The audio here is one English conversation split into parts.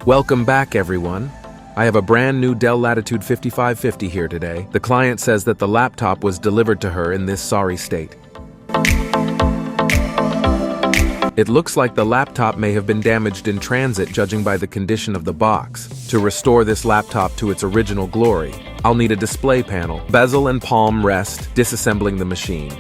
Welcome back, everyone. I have a brand new Dell Latitude 5550 here today. The client says that the laptop was delivered to her in this sorry state. It looks like the laptop may have been damaged in transit, judging by the condition of the box. To restore this laptop to its original glory, I'll need a display panel, bezel and palm rest, disassembling the machine.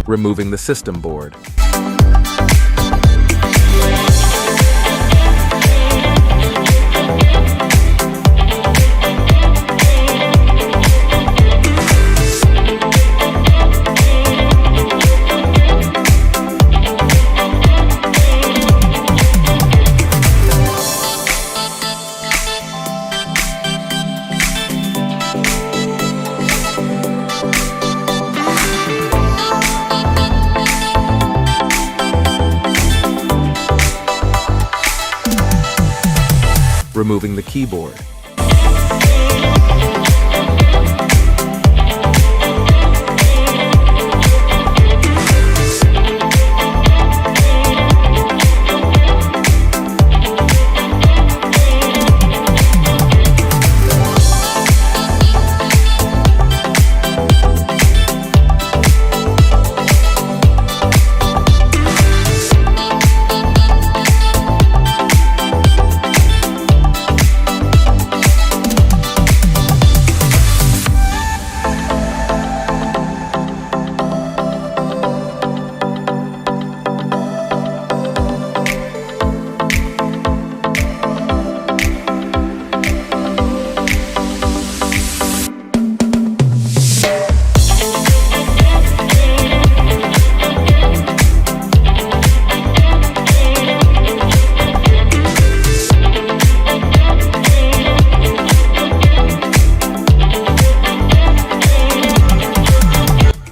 Removing the system board. Removing the keyboard.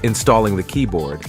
Installing the keyboard.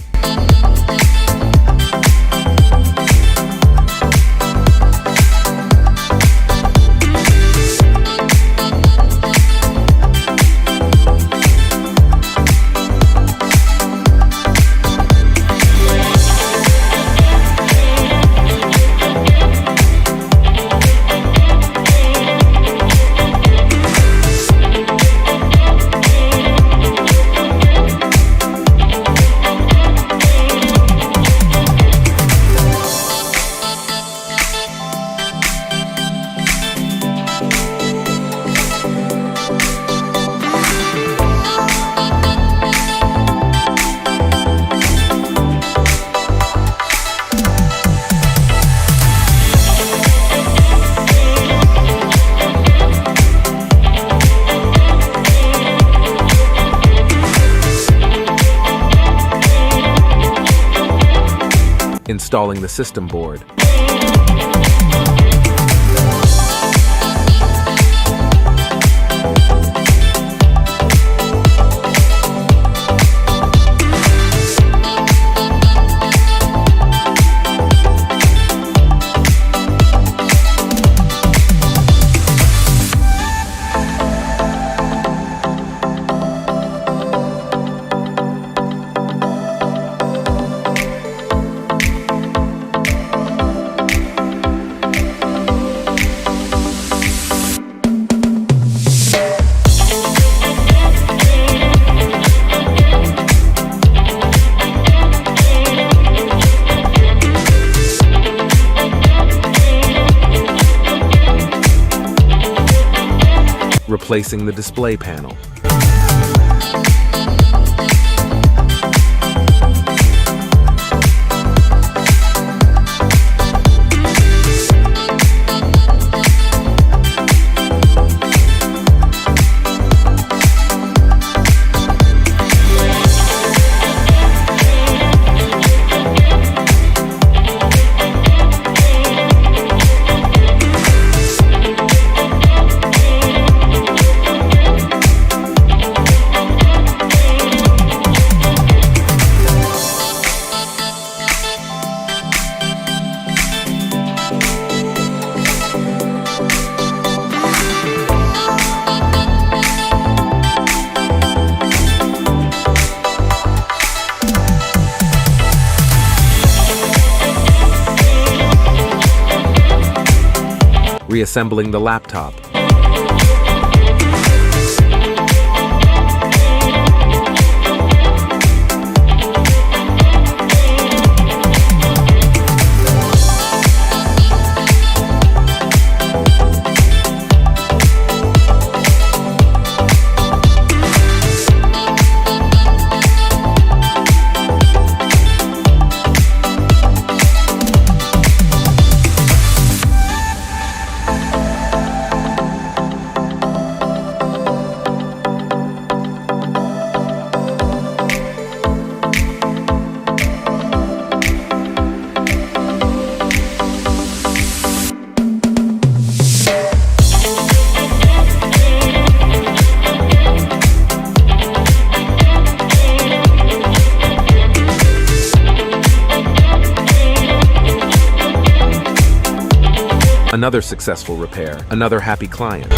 Installing the system board. Replacing the display panel. reassembling the laptop. Another successful repair, another happy client.